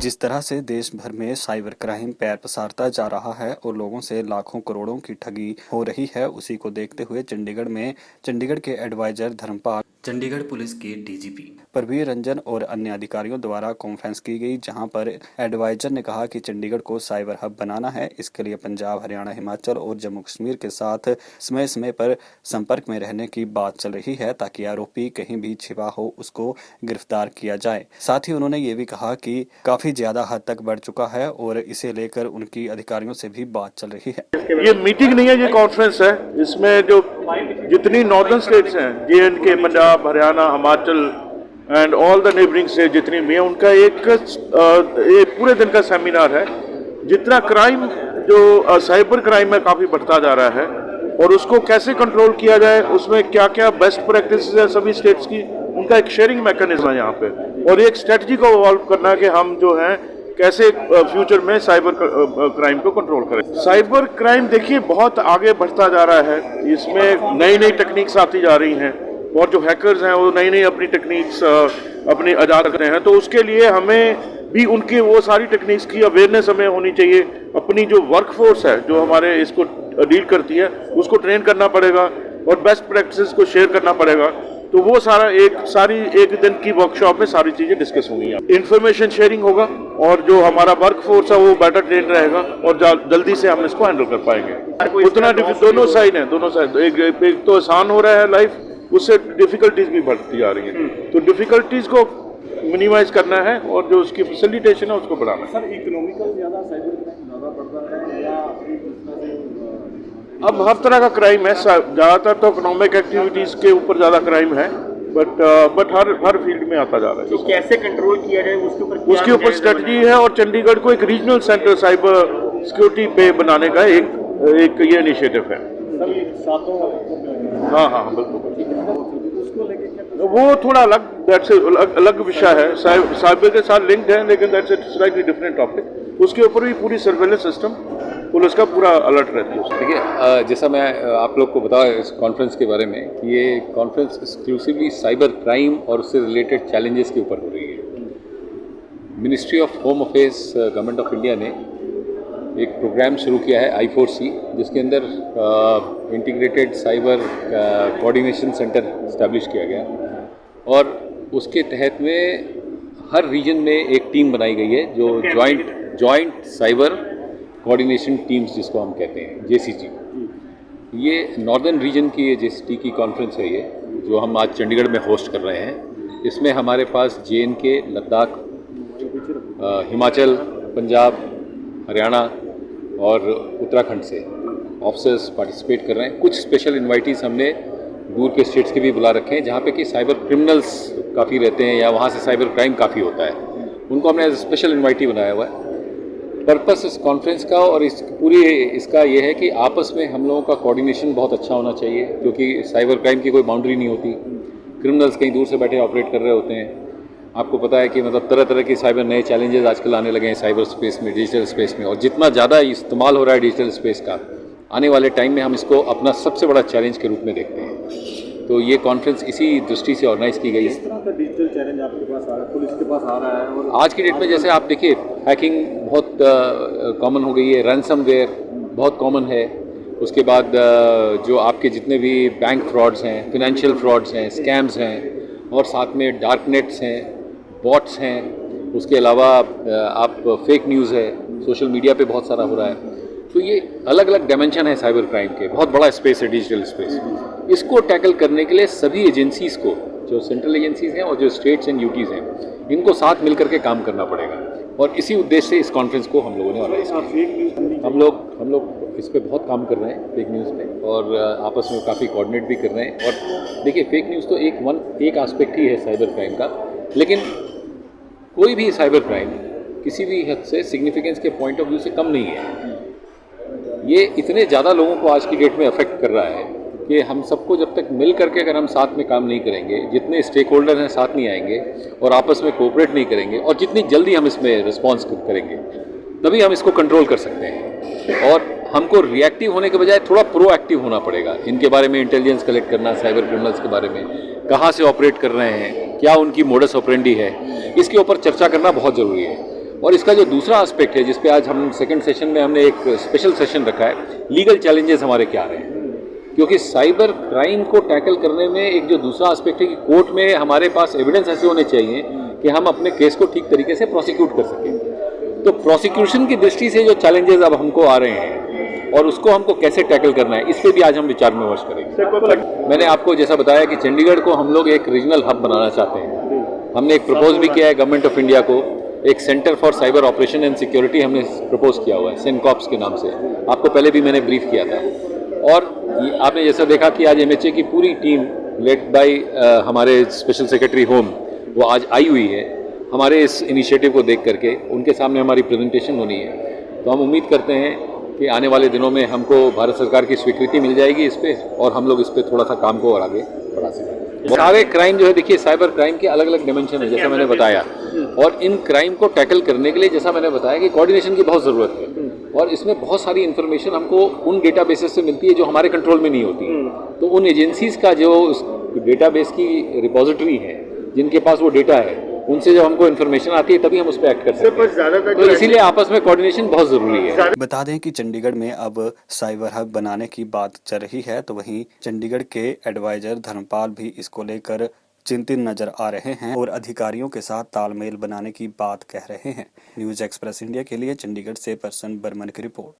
जिस तरह से देश भर में साइबर क्राइम पैर पसारता जा रहा है और लोगों से लाखों करोड़ों की ठगी हो रही है, उसी को देखते हुए चंडीगढ़ के एडवाइजर धर्मपाल, चंडीगढ़ पुलिस के डीजीपी प्रवीर रंजन और अन्य अधिकारियों द्वारा कॉन्फ्रेंस की गई, जहां पर एडवाइजर ने कहा कि चंडीगढ़ को साइबर हब बनाना है। इसके लिए पंजाब, हरियाणा, हिमाचल और जम्मू कश्मीर के साथ समय समय पर संपर्क में रहने की बात चल रही है, ताकि आरोपी कहीं भी छिपा हो उसको गिरफ्तार किया जाए। साथ ही उन्होंने ये भी कहा कि काफी ज्यादा हद तक बढ़ चुका है और इसे लेकर उनकी अधिकारियों से भी बात चल रही है। ये मीटिंग नहीं है, ये कॉन्फ्रेंस है। इसमें जो जितनी नॉर्दर्न स्टेट्स हैं, JNK, Punjab, Haryana, Himachal and all the neighbouring state जितनी भी है, उनका एक पूरे दिन का सेमिनार है। जितना क्राइम जो साइबर क्राइम है काफ़ी बढ़ता जा रहा है और उसको कैसे कंट्रोल किया जाए, उसमें क्या क्या बेस्ट प्रैक्टिस है सभी स्टेट्स की, उनका एक शेयरिंग मैकेनिज्म है यहाँ पे, और एक स्ट्रेटजी को इवॉल्व करना है कि हम जो हैं कैसे फ्यूचर में साइबर क्राइम को कंट्रोल करें। साइबर क्राइम देखिए बहुत आगे बढ़ता जा रहा है, इसमें नई नई टेक्निक्स आती जा रही हैं और जो हैकर्स हैं वो नई नई अपनी टेक्निक्स अपनी इजाद कर रहे हैं। तो उसके लिए हमें भी उनके वो सारी टेक्निक्स की अवेयरनेस हमें होनी चाहिए। अपनी जो वर्कफोर्स है जो हमारे इसको डील करती है उसको ट्रेन करना पड़ेगा और बेस्ट प्रैक्टिसेस को शेयर करना पड़ेगा। तो वो सारा एक दिन की वर्कशॉप में सारी चीज़ें डिस्कस होंगी। इंफॉर्मेशन शेयरिंग होगा और जो हमारा वर्कफोर्स है वो बेटर ट्रेन रहेगा और जल्दी से हम इसको हैंडल कर पाएंगे। उतना दोनों साइड हैं, दोनों साइड एक तो आसान हो रहा है लाइफ, उससे डिफिकल्टीज भी बढ़ती जा रही हैं। तो डिफिकल्टीज को मिनिमाइज करना है और जो उसकी फैसिलिटेशन है उसको बढ़ाना है। सर, इकोनॉमिकल ज़्यादा साइबर क्राइम ज़्यादा बढ़ता है या अब हर तरह का क्राइम है, ज़्यादातर तो इकोनॉमिक एक्टिविटीज़ के ऊपर ज़्यादा क्राइम है, बट हर फील्ड में आता जा रहा है। तो कैसे कंट्रोल किया जाए उसके ऊपर स्ट्रेटजी है और चंडीगढ़ को एक रीजनल सेंटर साइबर सिक्योरिटी पे बनाने का एक ये इनिशिएटिव है। हाँ बिल्कुल। वो थोड़ा अलग विषय है, साइबर के साथ लिंक्ड है, लेकिन that's a slightly different topic. उसके ऊपर भी पूरी सर्वेलेंस सिस्टम पुलिस का पूरा अलर्ट रहती है। देखिए, जैसा मैं आप लोग को बताया इस कॉन्फ्रेंस के बारे में कि ये कॉन्फ्रेंस एक्सक्लूसिवली साइबर क्राइम और उससे रिलेटेड चैलेंजेस के ऊपर हो रही है। Ministry of home affairs government of India ने एक प्रोग्राम शुरू किया है I4C, जिसके अंदर integrated cyber coordination centre establish किया गया और उसके तहत में हर रीजन में एक टीम बनाई गई है जो जॉइंट साइबर कोऑर्डिनेशन टीम्स जिसको हम कहते हैं JCT। ये नॉर्दर्न रीजन की ये JCT की कॉन्फ्रेंस है, ये जो हम आज चंडीगढ़ में होस्ट कर रहे हैं। इसमें हमारे पास JNK, लद्दाख, हिमाचल, पंजाब, हरियाणा और उत्तराखंड से ऑफिसर्स पार्टिसिपेट कर रहे हैं। कुछ स्पेशल इन्वाइटीज़ हमने दूर के स्टेट्स के भी बुला रखे हैं, जहाँ पे कि साइबर क्रिमिनल्स काफ़ी रहते हैं या वहाँ से साइबर क्राइम काफ़ी होता है, उनको हमने एज स्पेशल इन्वाइटी बनाया हुआ है। पर्पस इस कॉन्फ्रेंस का और इसका ये है कि आपस में हम लोगों का कोऑर्डिनेशन बहुत अच्छा होना चाहिए, क्योंकि साइबर क्राइम की कोई बाउंड्री नहीं होती। क्रिमिनल्स कहीं दूर से बैठे ऑपरेट कर रहे होते हैं। आपको पता है कि मतलब तरह तरह की साइबर नए चैलेंजेस आजकल आने लगे हैं साइबर स्पेस में, डिजिटल स्पेस में, और जितना ज़्यादा इस्तेमाल हो रहा है डिजिटल स्पेस का, आने वाले टाइम में हम इसको अपना सबसे बड़ा चैलेंज के रूप में देखते हैं। तो ये कॉन्फ्रेंस इसी दृष्टि से ऑर्गेनाइज की गई है। किस तरह का डिजिटल चैलेंज आपके पास आ रहा है, पुलिस के पास आ रहा है? और आज की डेट में जैसे आप देखिए, हैकिंग बहुत कॉमन हो गई है, रैंसमवेयर बहुत कॉमन है। उसके बाद जो आपके जितने भी बैंक फ्रॉड्स हैं, फिनेंशियल फ्रॉड्स हैं, स्कैम्स हैं, और साथ में डार्क नेट्स हैं, बॉट्स हैं। उसके अलावा आप फेक न्यूज़ है, सोशल मीडिया पे बहुत सारा हो रहा है। तो ये अलग अलग डायमेंशन है साइबर क्राइम के, बहुत बड़ा स्पेस है डिजिटल स्पेस। इसको टैकल करने के लिए सभी एजेंसीज़ को, जो सेंट्रल एजेंसीज़ हैं और जो स्टेट्स एंड यूटीज़ हैं, इनको साथ मिल करके काम करना पड़ेगा। और इसी उद्देश्य से इस कॉन्फ्रेंस को हम लोगों ने ऑर्गेनाइज किया। हम लोग इस पर बहुत काम कर रहे हैं, फेक न्यूज़ पे, और आपस में काफ़ी कोऑर्डिनेट भी कर रहे हैं। और देखिए, फेक न्यूज़ तो एक एस्पेक्ट ही है साइबर क्राइम का, लेकिन कोई भी साइबर क्राइम किसी भी हद से सिग्निफिकेंस के पॉइंट ऑफ व्यू से कम नहीं है। ये इतने ज़्यादा लोगों को आज की डेट में अफेक्ट कर रहा है कि हम सबको जब तक मिल करके अगर हम साथ में काम नहीं करेंगे, जितने स्टेक होल्डर हैं साथ नहीं आएंगे और आपस में कोऑपरेट नहीं करेंगे, और जितनी जल्दी हम इसमें रिस्पॉन्स करेंगे, तभी हम इसको कंट्रोल कर सकते हैं। और हमको रिएक्टिव होने के बजाय थोड़ा प्रोएक्टिव होना पड़ेगा। इनके बारे में इंटेलिजेंस कलेक्ट करना, साइबर क्रिमिनल्स के बारे में, कहाँ से ऑपरेट कर रहे हैं, क्या उनकी मोडस ऑपरेंडी है, इसके ऊपर चर्चा करना बहुत ज़रूरी है। और इसका जो दूसरा एस्पेक्ट है, जिसपे आज हम सेकंड सेशन में हमने एक स्पेशल सेशन रखा है, लीगल चैलेंजेस हमारे क्या रहे हैं, क्योंकि साइबर क्राइम को टैकल करने में एक जो दूसरा एस्पेक्ट है कि कोर्ट में हमारे पास एविडेंस ऐसे होने चाहिए कि हम अपने केस को ठीक तरीके से प्रोसिक्यूट कर सकें। तो प्रोसिक्यूशन की दृष्टि से जो चैलेंजेस अब हमको आ रहे हैं और उसको हमको कैसे टैकल करना है, इस पर भी आज हम विचार विमर्श करेंगे। मैंने आपको जैसा बताया कि चंडीगढ़ को हम लोग एक रीजनल हब बनाना चाहते हैं। हमने एक प्रपोज भी किया है गवर्नमेंट ऑफ इंडिया को, एक centre for cyber operation and security हमने प्रपोज किया हुआ है, सेनकॉप्स के नाम से। आपको पहले भी मैंने ब्रीफ किया था। और आपने जैसा देखा कि आज एमएचए की पूरी टीम लेड बाय हमारे स्पेशल सेक्रेटरी होम वो आज आई हुई है हमारे इस इनिशिएटिव को देख करके। उनके सामने हमारी प्रेजेंटेशन होनी है, तो हम उम्मीद करते हैं कि आने वाले दिनों में हमको भारत सरकार की स्वीकृति मिल जाएगी इस पर, और हम लोग इस पर थोड़ा सा काम को और आगे बढ़ा सकेंगे। सारे क्राइम जो है, देखिए साइबर क्राइम के अलग अलग डिमेंशन है जैसा मैंने बताया, और इन क्राइम को टैकल करने के लिए जैसा मैंने बताया कि कोऑर्डिनेशन की बहुत ज़रूरत है, और इसमें बहुत सारी इन्फॉर्मेशन हमको उन डेटाबेसेस से मिलती है जो हमारे कंट्रोल में नहीं होती। तो उन एजेंसीज का जो डेटाबेस की रिपोजिटरी है, जिनके पास वो डेटा है, उनसे जब हमको इन्फॉर्मेशन आती है तभी हम उस पर एक्ट कर सकते हैं। तो इसीलिए आपस में कोऑर्डिनेशन बहुत ज़रूरी है। बता दें कि चंडीगढ़ में अब साइबर हब बनाने की बात चल रही है, तो वहीं चंडीगढ़ के एडवाइजर धर्मपाल भी इसको लेकर चिंतित नजर आ रहे हैं और अधिकारियों के साथ तालमेल बनाने की बात कह रहे हैं। न्यूज़ एक्सप्रेस इंडिया के लिए चंडीगढ़ से पर्सन बर्मन की रिपोर्ट।